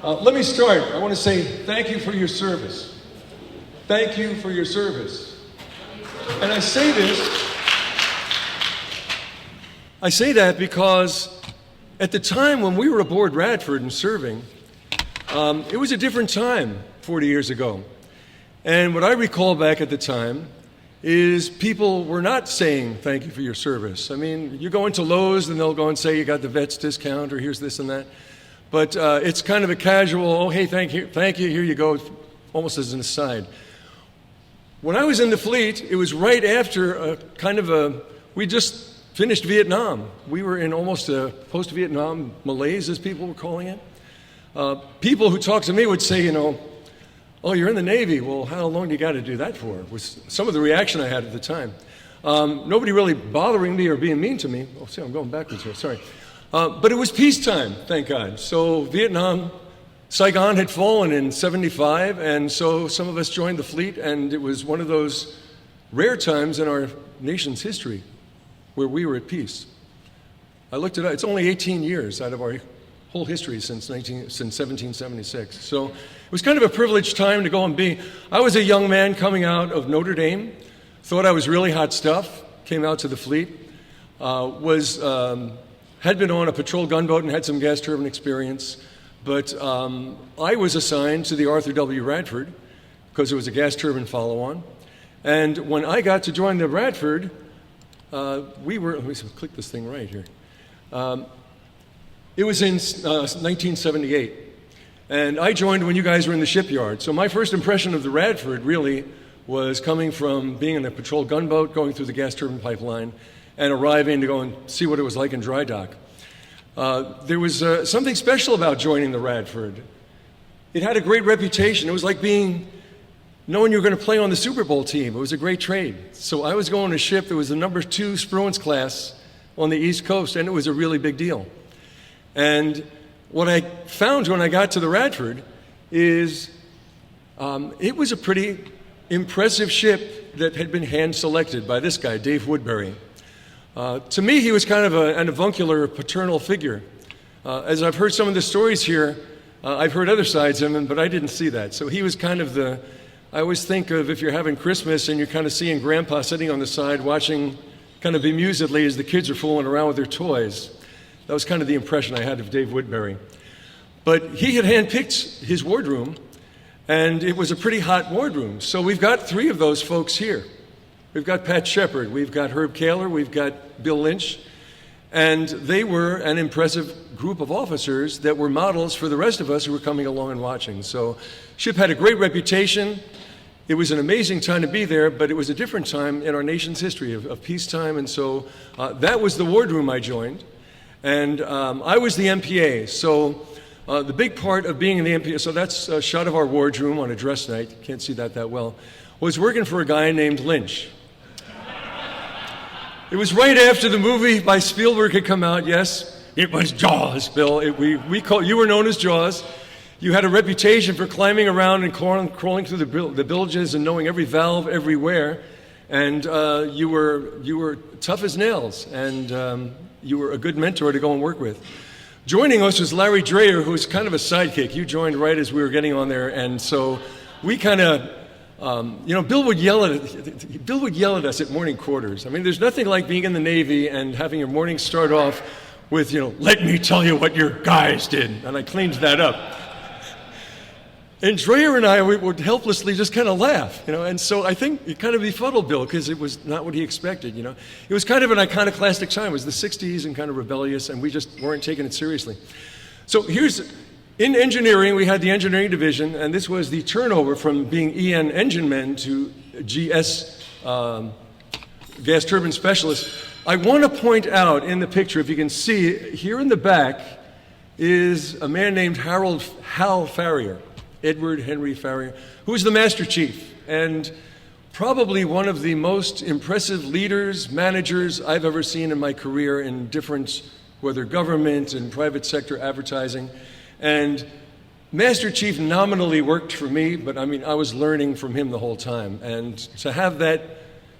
Let me start. I want to say thank you for your service. Thank you for your service. And I say that because at the time when we were aboard Radford and serving, it was a different time 40 years ago. And what I recall back at the time is people were not saying thank you for your service. I mean, you go into Lowe's and they'll go and say you got the vet's discount or here's this and that. But it's kind of a casual, oh, hey, thank you, here you go, almost as an aside. When I was in the fleet, it was right after we just finished Vietnam. We were in almost a post-Vietnam malaise, as people were calling it. People who talked to me would say, oh, you're in the Navy. Well, how long do you got to do that for? Was some of the reaction I had at the time. Nobody really bothering me or being mean to me. Oh, see, I'm going backwards here, sorry. But it was peacetime, thank God. So Saigon had fallen in '75, and so some of us joined the fleet, and it was one of those rare times in our nation's history where we were at peace. I looked it up. It's only 18 years out of our whole history since 1776. So it was kind of a privileged time to go and be. I was a young man coming out of Notre Dame, thought I was really hot stuff, came out to the fleet, had been on a patrol gunboat and had some gas turbine experience, but I was assigned to the Arthur W Radford because it was a gas turbine follow-on. And when I got to join the Radford, let me click this thing right here. It was in 1978, and I joined when you guys were in the shipyard. So my first impression of the Radford really was coming from being in a patrol gunboat, going through the gas turbine pipeline, and arriving to go and see what it was like in dry dock. There was something special about joining the Radford. It had a great reputation. It was like knowing you were going to play on the Super Bowl team. It was a great trade. So I was going to a ship that was the number 2 Spruance class on the East Coast, and it was a really big deal. And what I found when I got to the Radford is it was a pretty impressive ship that had been hand-selected by this guy, Dave Woodbury. To me, he was kind of an avuncular paternal figure. As I've heard some of the stories here, I've heard other sides of him, but I didn't see that. So he was kind of I always think of if you're having Christmas and you're kind of seeing Grandpa sitting on the side watching kind of bemusedly as the kids are fooling around with their toys. That was kind of the impression I had of Dave Woodbury. But he had handpicked his wardroom, and it was a pretty hot wardroom. So we've got 3 of those folks here. We've got Pat Shepard, we've got Herb Kaler, we've got Bill Lynch, and they were an impressive group of officers that were models for the rest of us who were coming along and watching. So ship had a great reputation. It was an amazing time to be there, but it was a different time in our nation's history of peacetime, and so that was the wardroom I joined. And I was the MPA, so the big part of being in the MPA, so that's a shot of our wardroom on a dress night, you can't see that well, was working for a guy named Lynch. It was right after the movie by Spielberg had come out. Yes, it was Jaws, Bill. You were known as Jaws. You had a reputation for climbing around and crawling through the bilges and knowing every valve everywhere. And you were tough as nails, and you were a good mentor to go and work with. Joining us was Larry Dreyer, who was kind of a sidekick. You joined right as we were getting on there, and so we kind of Bill would yell at us at morning quarters. I mean, there's nothing like being in the Navy and having your morning start off with, let me tell you what your guys did. And I cleaned that up. And Dreyer and I would helplessly just kind of laugh, And so I think it kind of befuddled Bill because it was not what he expected, It was kind of an iconoclastic time. It was the 60s and kind of rebellious, and we just weren't taking it seriously. So in engineering, we had the engineering division, and this was the turnover from being EN engine men to GS, gas turbine specialist. I want to point out in the picture, if you can see, here in the back is a man named Hal Farrier, Edward Henry Farrier, who was the Master Chief, and probably one of the most impressive leaders, managers I've ever seen in my career in different, whether government and private sector advertising. And Master Chief nominally worked for me, but I was learning from him the whole time. And to have that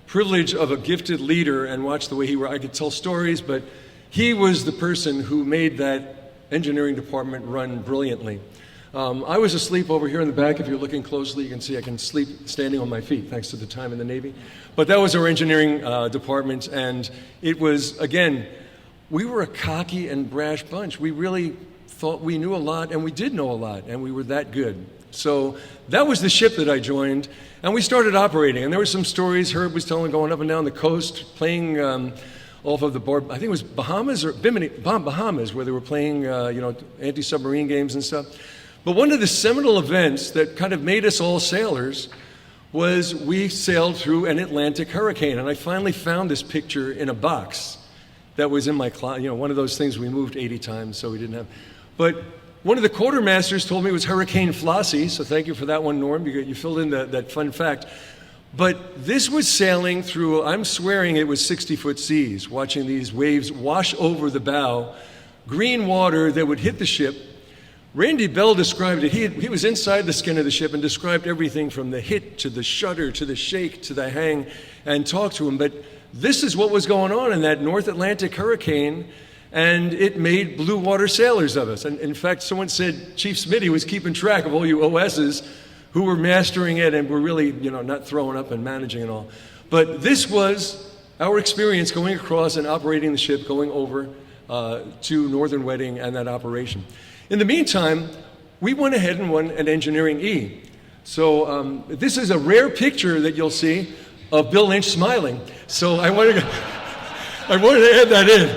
privilege of a gifted leader and watch the way I could tell stories, but he was the person who made that engineering department run brilliantly. I was asleep over here in the back. If you're looking closely, you can see I can sleep standing on my feet thanks to the time in the Navy. But that was our engineering department, and it was, again, we were a cocky and brash bunch. We really thought we knew a lot, and we did know a lot, and we were that good. So that was the ship that I joined, and we started operating. And there were some stories Herb was telling, going up and down the coast, playing off of the board. I think it was Bahamas or Bimini, Bahamas, where they were playing, anti-submarine games and stuff. But one of the seminal events that kind of made us all sailors was we sailed through an Atlantic hurricane. And I finally found this picture in a box that was in my closet. One of those things we moved 80 times, so we didn't have. But one of the quartermasters told me it was Hurricane Flossie, so thank you for that one, Norm. You filled in that fun fact. But this was sailing through, I'm swearing it was 60-foot seas, watching these waves wash over the bow, green water that would hit the ship. Randy Bell described it. He was inside the skin of the ship and described everything from the hit to the shudder to the shake to the hang and talked to him. But this is what was going on in that North Atlantic hurricane, and it made blue water sailors of us. And in fact, someone said Chief Smitty was keeping track of all you OSs who were mastering it and were really, not throwing up and managing and all. But this was our experience going across and operating the ship, going over to Northern Wedding and that operation. In the meantime, we went ahead and won an engineering E. So this is a rare picture that you'll see of Bill Lynch smiling. So I wanted to add that in.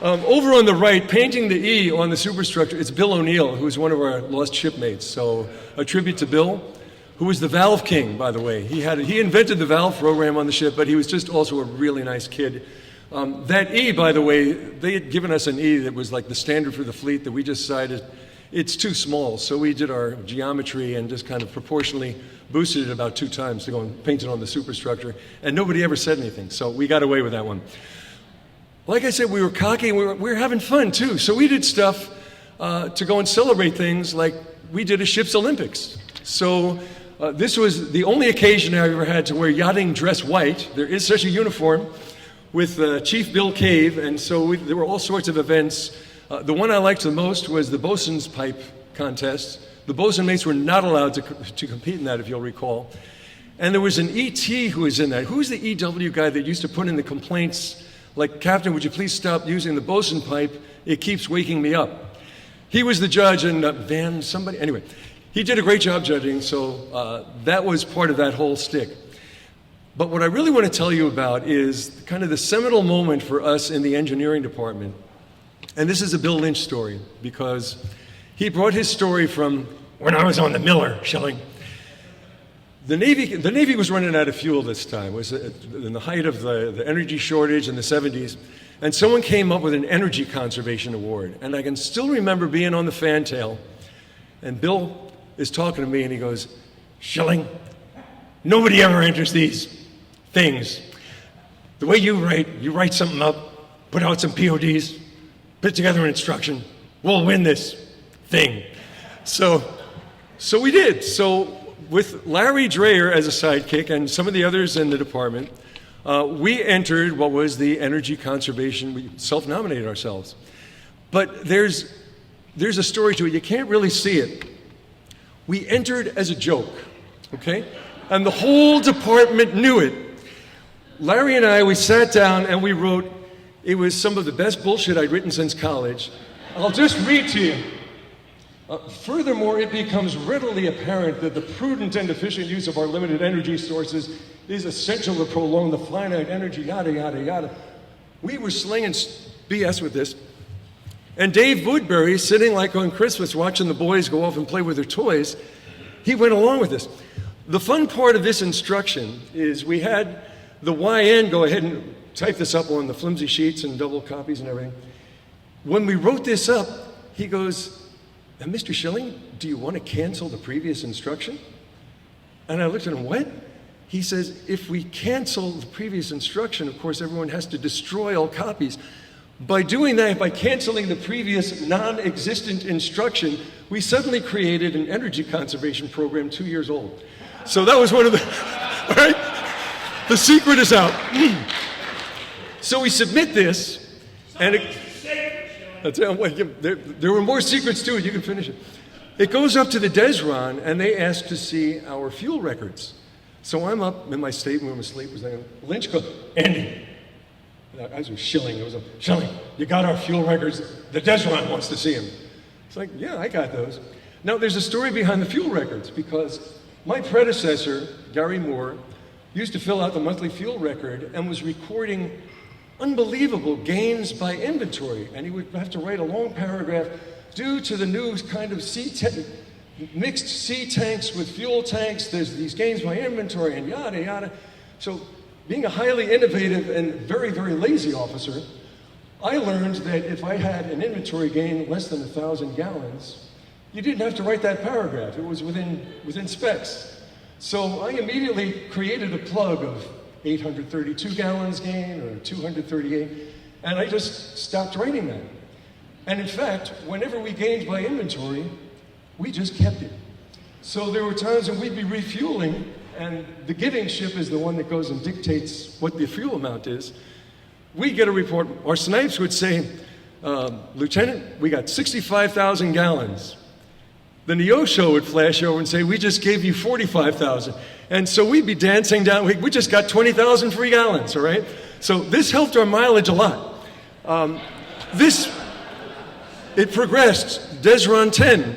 Over on the right, painting the E on the superstructure, it's Bill O'Neill, who's one of our lost shipmates. So a tribute to Bill, who was the valve king, by the way. He invented the valve program on the ship, but he was just also a really nice kid. That E, by the way, they had given us an E that was like the standard for the fleet that we just decided it's too small. So we did our geometry and just kind of proportionally boosted it about 2 times to go and paint it on the superstructure. And nobody ever said anything. So we got away with that one. Like I said, we were cocky and we were having fun too. So we did stuff to go and celebrate things, like we did a ship's Olympics. So this was the only occasion I ever had to wear yachting dress white. There is such a uniform with Chief Bill Cave, and so there were all sorts of events. The one I liked the most was the bosun's pipe contest. The bosun mates were not allowed to compete in that, if you'll recall. And there was an ET who was in that. Who's the EW guy that used to put in the complaints, like, Captain, would you please stop using the bosun pipe? It keeps waking me up. He was the judge, and anyway, he did a great job judging, so that was part of that whole stick. But what I really want to tell you about is kind of the seminal moment for us in the engineering department. And this is a Bill Lynch story, because he brought his story from when I was on the Miller, Schilling. The Navy was running out of fuel this time. It was in the height of the energy shortage in the 70s. And someone came up with an energy conservation award. And I can still remember being on the fantail. And Bill is talking to me and he goes, "Schilling, nobody ever enters these things. The way you write something up, put out some PODs, put together an instruction, we'll win this thing." So we did. So with Larry Dreyer as a sidekick and some of the others in the department, we entered what was the energy conservation. We self-nominated ourselves. But there's a story to it. You can't really see it. We entered as a joke, okay? And the whole department knew it. Larry and I, we sat down and we wrote, it was some of the best bullshit I'd written since college. I'll just read to you. Furthermore, it becomes readily apparent that the prudent and efficient use of our limited energy sources is essential to prolong the finite energy, yada, yada, yada. We were slinging BS with this. And Dave Woodbury, sitting like on Christmas watching the boys go off and play with their toys, he went along with this. The fun part of this instruction is we had the YN go ahead and type this up on the flimsy sheets and double copies and everything. When we wrote this up, he goes, "And Mr. Schilling, do you want to cancel the previous instruction?" And I looked at him, "What?" He says, "If we cancel the previous instruction, of course, everyone has to destroy all copies. By doing that, by canceling the previous non-existent instruction, we suddenly created an energy conservation program 2 years old." So that was one of the, all right? The secret is out. So we submit this, and There were more secrets to it. You can finish it. It goes up to the Desron, and they ask to see our fuel records. So I'm up in my stateroom asleep. Lynch goes, Andy. I was with Schilling. It was Schilling, you got our fuel records. The Desron wants to see them. It's like, yeah, I got those. Now, there's a story behind the fuel records because my predecessor, Gary Moore, used to fill out the monthly fuel record and was recording unbelievable gains by inventory. And he would have to write a long paragraph due to the new kind of mixed C tanks with fuel tanks. There's these gains by inventory and yada, yada. So being a highly innovative and very, very lazy officer, I learned that if I had an inventory gain less than 1,000 gallons, you didn't have to write that paragraph. It was within specs. So I immediately created a plug of 832 gallons gain or 238, and I just stopped writing that. And in fact, whenever we gained by inventory, we just kept it. So there were times when we'd be refueling, and the giving ship is the one that goes and dictates what the fuel amount is. We get a report, our snipes would say, Lieutenant, we got 65,000 gallons. The Neosho would flash over and say, we just gave you 45,000. And so we'd be dancing down, we just got 20,000 free gallons, all right? So this helped our mileage a lot. It progressed. Desron 10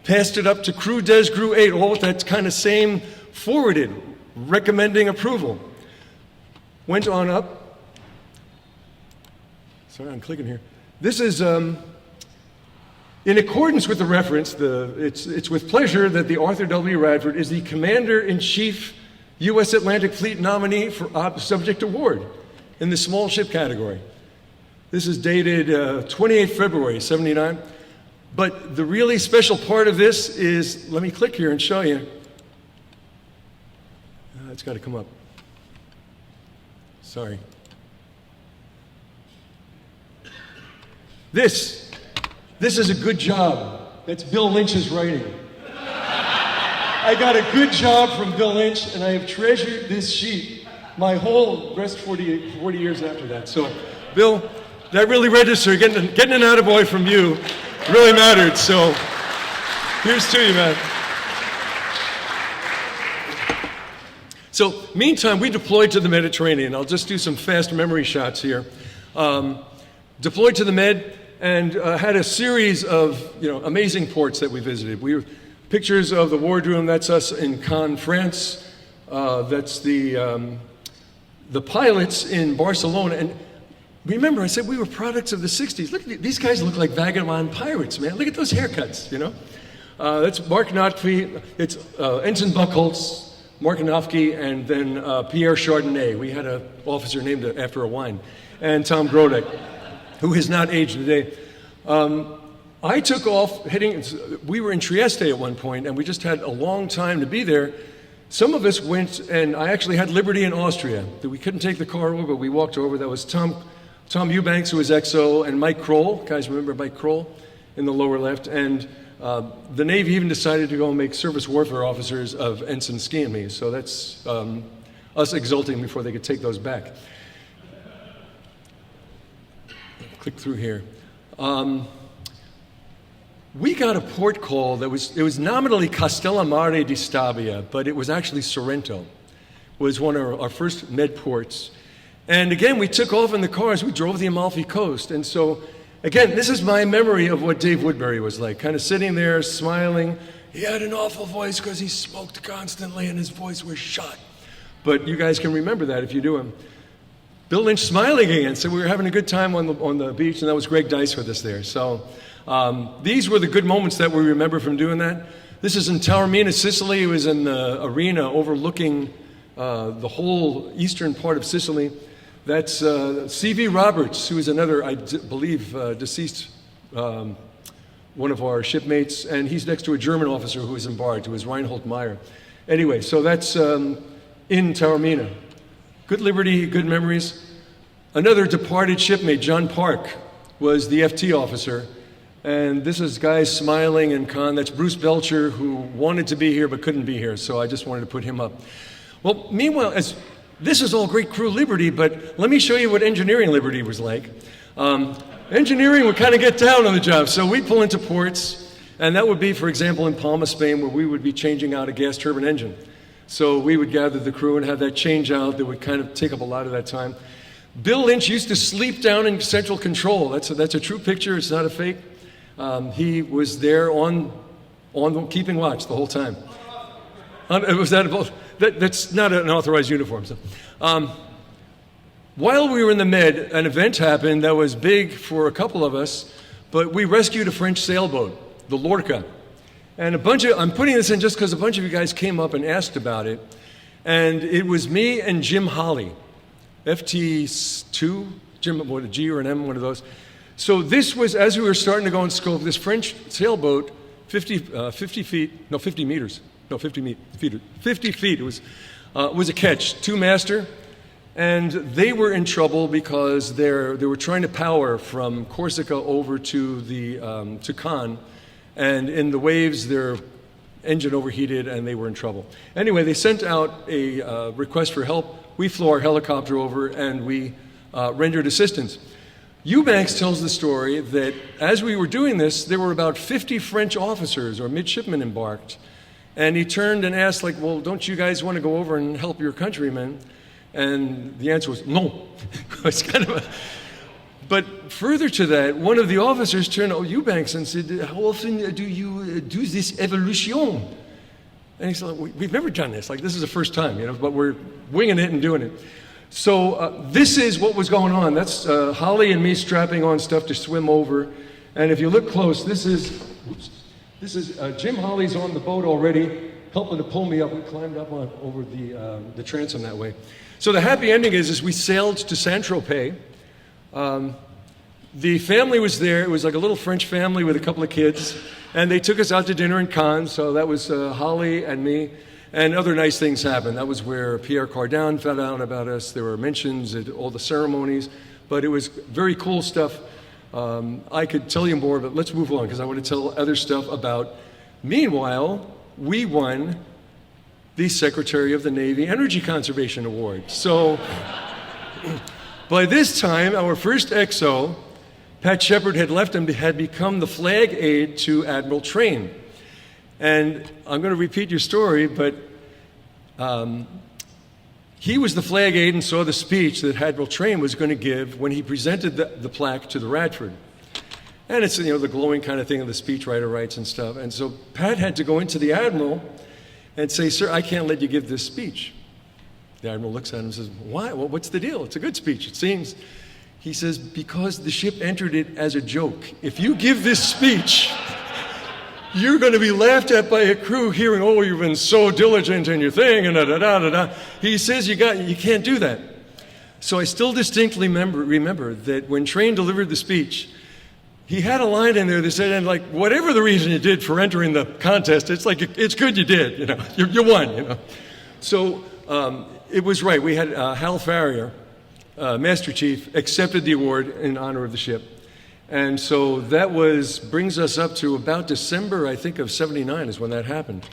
passed it up to Crew Des Gru 8, all with that kind of same forwarded, recommending approval. Went on up. Sorry, I'm clicking here. This is, in accordance with the reference, it's with pleasure that the Arthur W Radford is the Commander-in-Chief U.S. Atlantic Fleet nominee for subject award in the small ship category. This is dated 28 February, 79. But the really special part of this is, let me click here and show you. It's got to come up. Sorry. This is a good job. That's Bill Lynch's writing. I got a good job from Bill Lynch, and I have treasured this sheet my whole rest 40 years after that. So, Bill, that really registered. Getting an attaboy from you really mattered. So, here's to you, man. So, meantime, we deployed to the Mediterranean. I'll just do some fast memory shots here. Deployed to the Med and had a series of amazing ports that we visited. Pictures of the Wardroom. That's us in Cannes, France. That's the pilots in Barcelona. And remember, I said we were products of the 60s. Look, these guys look like vagabond pirates, man. Look at those haircuts, That's Mark Notke. It's Ensign Buchholz, Mark Notke, and then Pierre Chardonnay. We had an officer named after a wine. And Tom Grodek, who has not aged today. I took off we were in Trieste at one point, and we just had a long time to be there. Some of us went, and I actually had Liberty in Austria. We couldn't take the car over, but we walked over. That was Tom Eubanks, who was XO, and Mike Kroll. Guys remember Mike Kroll in the lower left? And the Navy even decided to go and make service warfare officers of Ensign Ski and me. So that's us exulting before they could take those back. Click through here. We got a port call it was nominally Castellammare di Stabia, but it was actually Sorrento. It was one of our first med ports. And again, we took off in the cars. We drove the Amalfi Coast. And so, again, this is my memory of what Dave Woodbury was like, kind of sitting there, smiling. He had an awful voice because he smoked constantly and his voice was shot. But you guys can remember that if you do him. Bill Lynch smiling again, so we were having a good time on the beach, and that was Greg Dice with us there. So these were the good moments that we remember from doing that. This is in Taormina, Sicily. It was in the arena overlooking the whole eastern part of Sicily. That's C.V. Roberts, who is another, I believe, deceased one of our shipmates, and he's next to a German officer who was embarked, who was Reinhold Meyer. Anyway, so that's in Taormina. Good Liberty, good memories. Another departed shipmate, John Park, was the FT officer. And this is guys smiling in Cannes. That's Bruce Belcher, who wanted to be here but couldn't be here, so I just wanted to put him up. Well, meanwhile, this is all great crew Liberty, but let me show you what engineering Liberty was like. engineering would kind of get down on the job. So we'd pull into ports, and that would be, for example, in Palma, Spain, where we would be changing out a gas turbine engine. So we would gather the crew and have that change out that would kind of take up a lot of that time. Bill Lynch used to sleep down in central control. That's a true picture. It's not a fake. He was there on keeping watch the whole time. That's not an authorized uniform. So. While we were in the Med, an event happened that was big for a couple of us, but we rescued a French sailboat, the Laurca. And I'm putting this in just because a bunch of you guys came up and asked about it. And it was me and Jim Holly, FT2, Jim, what, a G or an M, one of those. So this was, as we were starting to go in scope, this French sailboat, 50 feet, no, 50 meters, no, 50 feet, it was a catch, two-master. And they were in trouble because they were trying to power from Corsica over to Cannes, and in the waves their engine overheated and they were in trouble. Anyway, they sent out a request for help. We flew our helicopter over and we rendered assistance. Eubanks tells the story that as we were doing this, there were about 50 French officers or midshipmen embarked, and he turned and asked, like, well, don't you guys want to go over and help your countrymen? And the answer was no. It's kind of but further to that, one of the officers turned to Eubanks and said, how often do you do this evolution? And he said, we've never done this. Like, this is the first time, but we're winging it and doing it. So this is what was going on. That's Holly and me strapping on stuff to swim over. And if you look close, this is Jim Holly's on the boat already, helping to pull me up. We climbed up over the transom that way. So the happy ending is we sailed to Saint-Tropez. The family was there. It was like a little French family with a couple of kids. And they took us out to dinner in Cannes. So that was Holly and me. And other nice things happened. That was where Pierre Cardin found out about us. There were mentions at all the ceremonies. But it was very cool stuff. I could tell you more, but let's move on because I want to tell other stuff about. Meanwhile, we won the Secretary of the Navy Energy Conservation Award. So by this time, our first XO, Pat Shepard, had left and had become the flag aide to Admiral Train. And I'm going to repeat your story, but he was the flag aide and saw the speech that Admiral Train was going to give when he presented the plaque to the Radford. And it's, the glowing kind of thing of the speechwriter writes and stuff. And so Pat had to go into the Admiral and say, sir, I can't let you give this speech. The Admiral looks at him and says, why? Well, what's the deal? It's a good speech, it seems. He says, because the ship entered it as a joke. If you give this speech, you're going to be laughed at by a crew hearing, oh, you've been so diligent in your thing, and da-da-da-da-da. He says, you can't do that. So I still distinctly remember that when Train delivered the speech, he had a line in there that said, and like, whatever the reason you did for entering the contest, it's like, it's good you did, you won, So it was right. We had Hal Farrier, Master Chief, accepted the award in honor of the ship. And so that brings us up to about December, I think, of '79 is when that happened.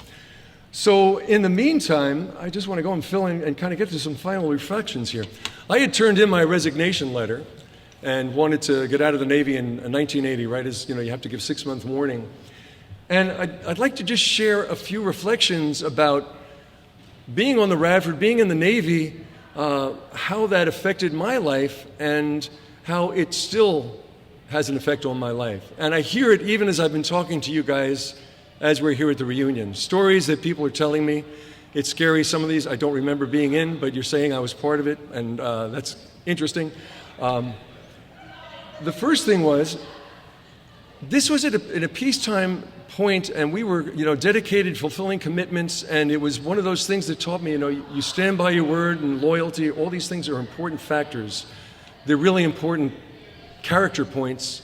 So in the meantime, I just want to go and fill in and kind of get to some final reflections here. I had turned in my resignation letter and wanted to get out of the Navy in 1980, right as, you have to give 6-month warning. And I'd like to just share a few reflections about being on the Radford, being in the Navy, how that affected my life and how it still has an effect on my life. And I hear it even as I've been talking to you guys as we're here at the reunion. Stories that people are telling me. It's scary, some of these I don't remember being in, but you're saying I was part of it, and that's interesting. The first thing was, this was at a peacetime point, and we were, dedicated, fulfilling commitments, and it was one of those things that taught me, you stand by your word and loyalty. All these things are important factors. They're really important character points,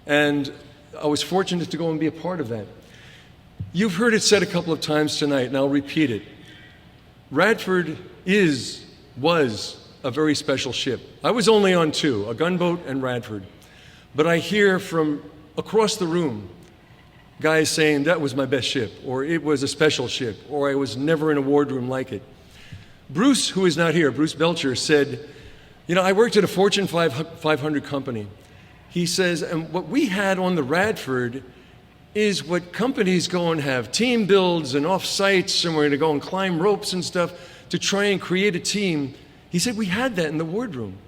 and I was fortunate to go and be a part of that. You've heard it said a couple of times tonight, and I'll repeat it. Radford was a very special ship. I was only on two, a gunboat and Radford. But I hear from across the room guys saying that was my best ship, or it was a special ship, or I was never in a wardroom like it. Bruce, who is not here, Bruce Belcher, said, I worked at a Fortune 500 company, He says, and what we had on the Radford is what companies go and have team builds and off-sites, and we're going to go and climb ropes and stuff to try and create a team. He said, we had that in the Wardroom.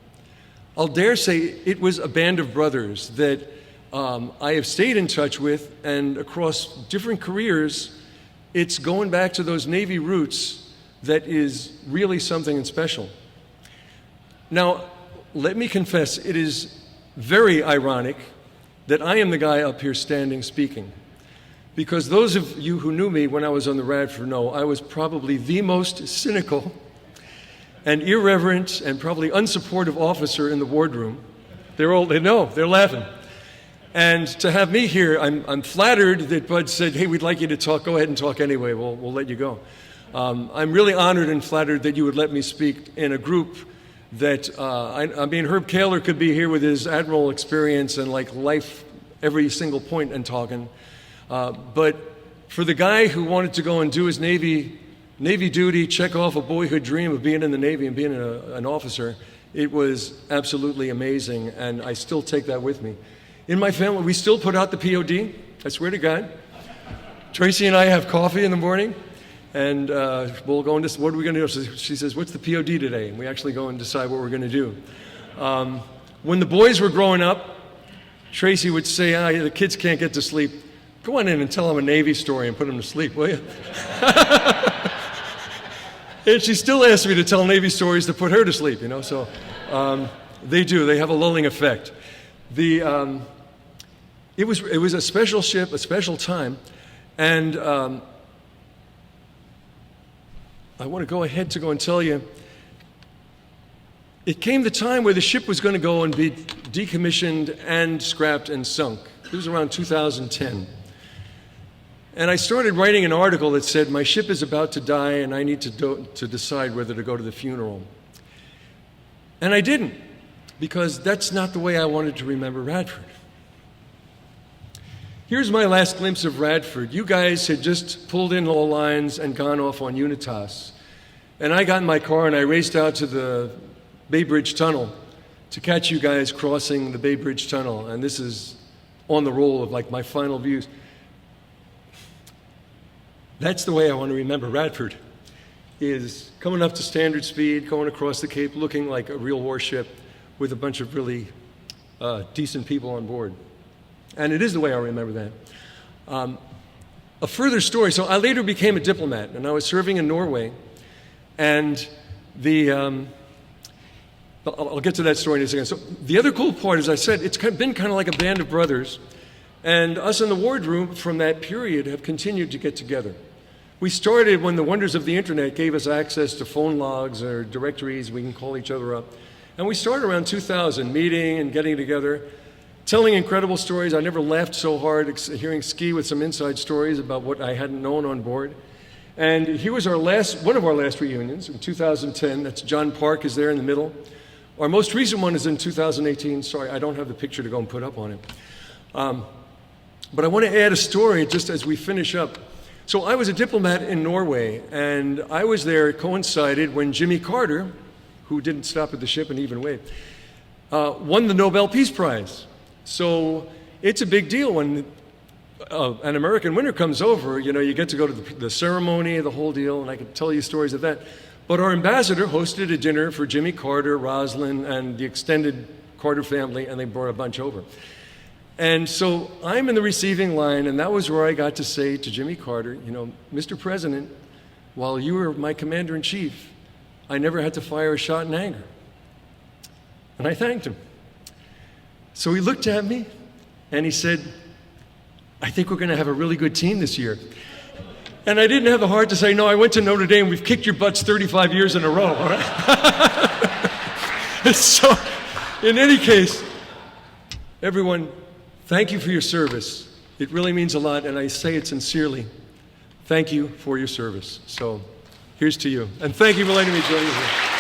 I'll dare say it was a band of brothers that I have stayed in touch with, and across different careers, it's going back to those Navy roots that is really something special. Now, let me confess, it is very ironic that I am the guy up here standing speaking. Because those of you who knew me when I was on the Radford know I was probably the most cynical and irreverent and probably unsupportive officer in the Wardroom. They know, they're laughing. And to have me here, I'm flattered that Bud said, hey, we'd like you to talk. Go ahead and talk anyway. We'll let you go. I'm really honored and flattered that you would let me speak in a group that, I mean, Herb Kaler could be here with his admiral experience and like life, every single point and talking. But for the guy who wanted to go and do his Navy duty, check off a boyhood dream of being in the Navy and being an officer, it was absolutely amazing, and I still take that with me. In my family, we still put out the POD, I swear to God. Tracy and I have coffee in the morning, and we'll go into, what are we going to do? She says, what's the POD today? And we actually go and decide what we're going to do. When the boys were growing up, Tracy would say, the kids can't get to sleep. Go on in and tell them a Navy story and put them to sleep, will you? And she still asks me to tell Navy stories to put her to sleep, you know, so they do. They have a lulling effect. It was a special ship, a special time, and I want to go ahead to go and tell you, it came the time where the ship was going to go and be decommissioned and scrapped and sunk. It was around 2010. And I started writing an article that said, my ship is about to die and I need to decide whether to go to the funeral. And I didn't, because that's not the way I wanted to remember Radford. Here's my last glimpse of Radford. You guys had just pulled in all lines and gone off on Unitas. And I got in my car and I raced out to the Bay Bridge Tunnel to catch you guys crossing the Bay Bridge Tunnel. And this is on the roll of like my final views. That's the way I want to remember Radford, is coming up to standard speed, going across the Cape, looking like a real warship with a bunch of really decent people on board. And it is the way I remember that. A further story, so I later became a diplomat, and I was serving in Norway, and I'll get to that story in a second. So the other cool part, as I said, it's been kind of like a band of brothers, and us in the Wardroom from that period have continued to get together. We started when the wonders of the internet gave us access to phone logs or directories, we can call each other up. And we started around 2000, meeting and getting together, telling incredible stories. I never laughed so hard hearing Ski with some inside stories about what I hadn't known on board. And here was one of our last reunions in 2010. That's John Park is there in the middle. Our most recent one is in 2018. Sorry, I don't have the picture to go and put up on it. But I want to add a story just as we finish up. So I was a diplomat in Norway, and I was there, it coincided when Jimmy Carter, who didn't stop at the ship and even waved, won the Nobel Peace Prize. So it's a big deal when an American winter comes over, you know, you get to go to the ceremony, the whole deal, and I can tell you stories of that. But our ambassador hosted a dinner for Jimmy Carter, Rosalind, and the extended Carter family, and they brought a bunch over. And so I'm in the receiving line, and that was where I got to say to Jimmy Carter, you know, Mr. President, while you were my commander-in-chief, I never had to fire a shot in anger. And I thanked him. So he looked at me, and he said, I think we're going to have a really good team this year. And I didn't have the heart to say, no, I went to Notre Dame, we've kicked your butts 35 years in a row, all right? So, in any case, everyone, thank you for your service. It really means a lot, and I say it sincerely. Thank you for your service. So, here's to you. And thank you for letting me join you here.